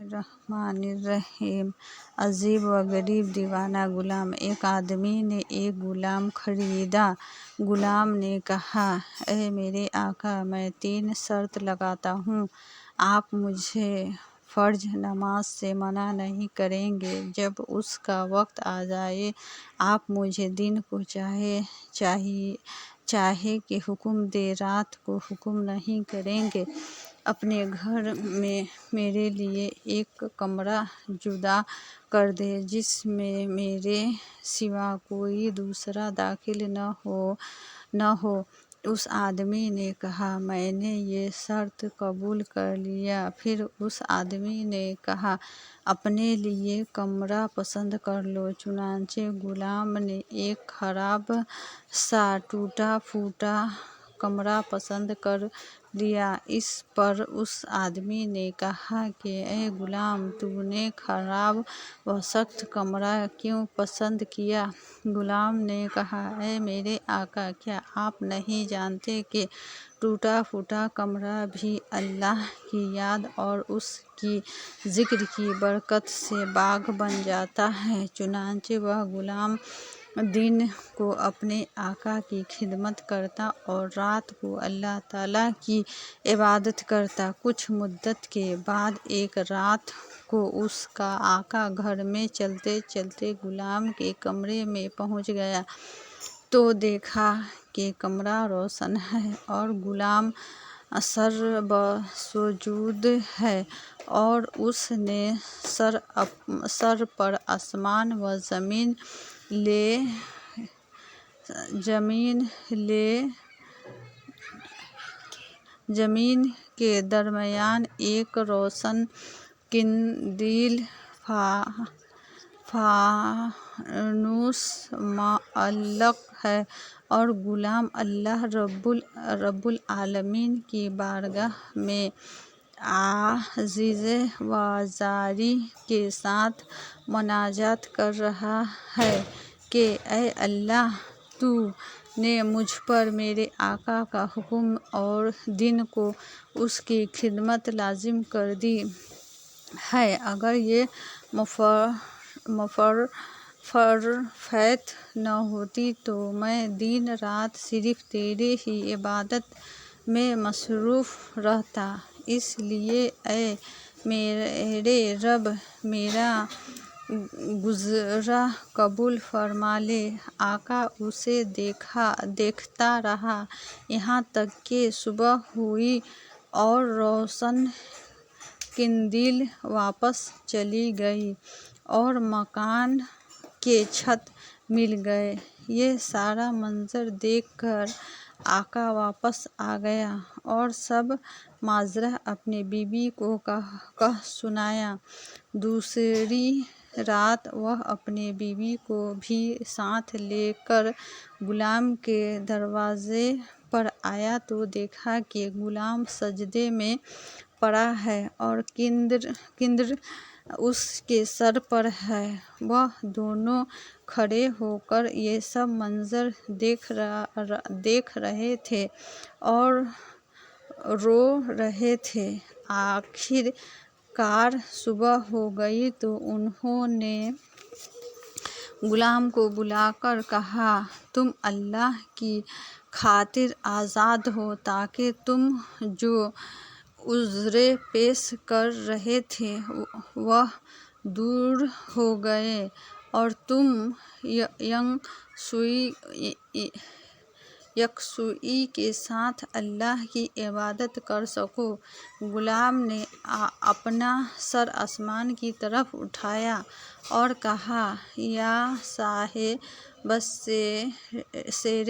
الرحمن الرحیم۔ عجیب و غریب دیوانہ غلام۔ ایک آدمی نے ایک غلام خریدا۔ غلام نے کہا، اے میرے آقا، میں 3 شرط لگاتا ہوں، آپ مجھے فرض نماز سے منع نہیں کریں گے۔ جب اس کا وقت آ جائے آپ مجھے دن کو چاہے کہ حکم دے، رات کو حکم نہیں کریں گے۔ اپنے گھر میں میرے لیے ایک کمرہ جدا کر دے جس میں میرے سوا کوئی دوسرا داخل نہ ہو۔ اس آدمی نے کہا، میں نے یہ شرط قبول کر لیا۔ پھر اس آدمی نے کہا، اپنے لیے کمرہ پسند کر لو۔ چنانچہ غلام نے ایک خراب سا ٹوٹا پھوٹا کمرہ پسند کر لیا۔ اس پر اس آدمی نے کہا کہ اے غلام، تو نے خراب و سخت کمرہ کیوں پسند کیا؟ غلام نے کہا، اے میرے آقا، کیا آپ نہیں جانتے کہ ٹوٹا پھوٹا کمرہ بھی اللہ کی یاد اور اس کی ذکر کی برکت سے باغ بن جاتا ہے؟ چنانچہ وہ غلام دن کو اپنے آقا کی خدمت کرتا اور رات کو اللہ تعالیٰ کی عبادت کرتا۔ کچھ مدت کے بعد ایک رات کو اس کا آقا گھر میں چلتے چلتے غلام کے کمرے میں پہنچ گیا تو دیکھا کہ کمرہ روشن ہے اور غلام سربسجود ہے، اور اس نے سر پر آسمان و زمین کے درمیان ایک روشن قندیل فانوس معلق ہے، اور غلام اللہ رب العالمین کی بارگاہ میں عاجزی و زاری کے ساتھ مناجات کر رہا ہے کہ اے اللہ، تو نے مجھ پر میرے آقا کا حکم اور دن کو اس کی خدمت لازم کر دی ہے۔ اگر یہ مفرفیت نہ ہوتی تو میں دن رات صرف تیرے ہی عبادت میں مصروف رہتا۔ اس لیے اے میرے رب، میرا گزارا قبول فرما لے۔ آقا اسے دیکھتا رہا یہاں تک کہ صبح ہوئی اور روشن قندیل واپس چلی گئی اور مکان کے چھت مل گئے۔ یہ سارا منظر دیکھ کر آقا واپس آ گیا اور سب ماجرا اپنی بیوی کو کہہ سنایا۔ دوسری رات وہ اپنی بیوی کو بھی ساتھ لے کر غلام کے دروازے پر آیا تو دیکھا کہ غلام سجدے میں پڑا ہے اور قندیل اس کے سر پر ہے۔ وہ دونوں کھڑے ہو کر یہ سب منظر دیکھ رہے تھے اور رو رہے تھے۔ آخر کار صبح ہو گئی تو انہوں نے غلام کو بلا کر کہا، تم اللہ کی خاطر آزاد ہو، تاکہ تم جو عذریں پیش کر رہے تھے وہ دور ہو گئے اور تم یکسوئی کے ساتھ اللہ کی عبادت کر سکو۔ غلام نے اپنا سر آسمان کی طرف اٹھایا اور کہا، یا صاحب السیر،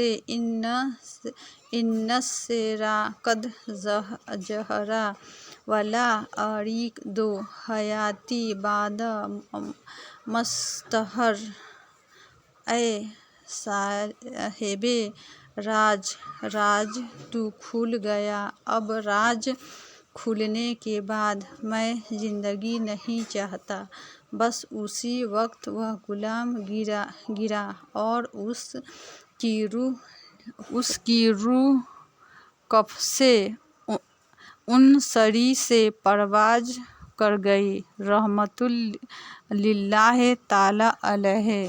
ان السیر قد ظہر ولا ارید حیاتی بعد مظہر۔ اے صاحب راج تو کھل گیا، اب راج کھلنے کے بعد میں زندگی نہیں چاہتا۔ بس اسی وقت وہ غلام گرا اور اس کی روح کف سے ان سری سے پرواز کر گئی رحمۃ اللہ تعالی علیہ۔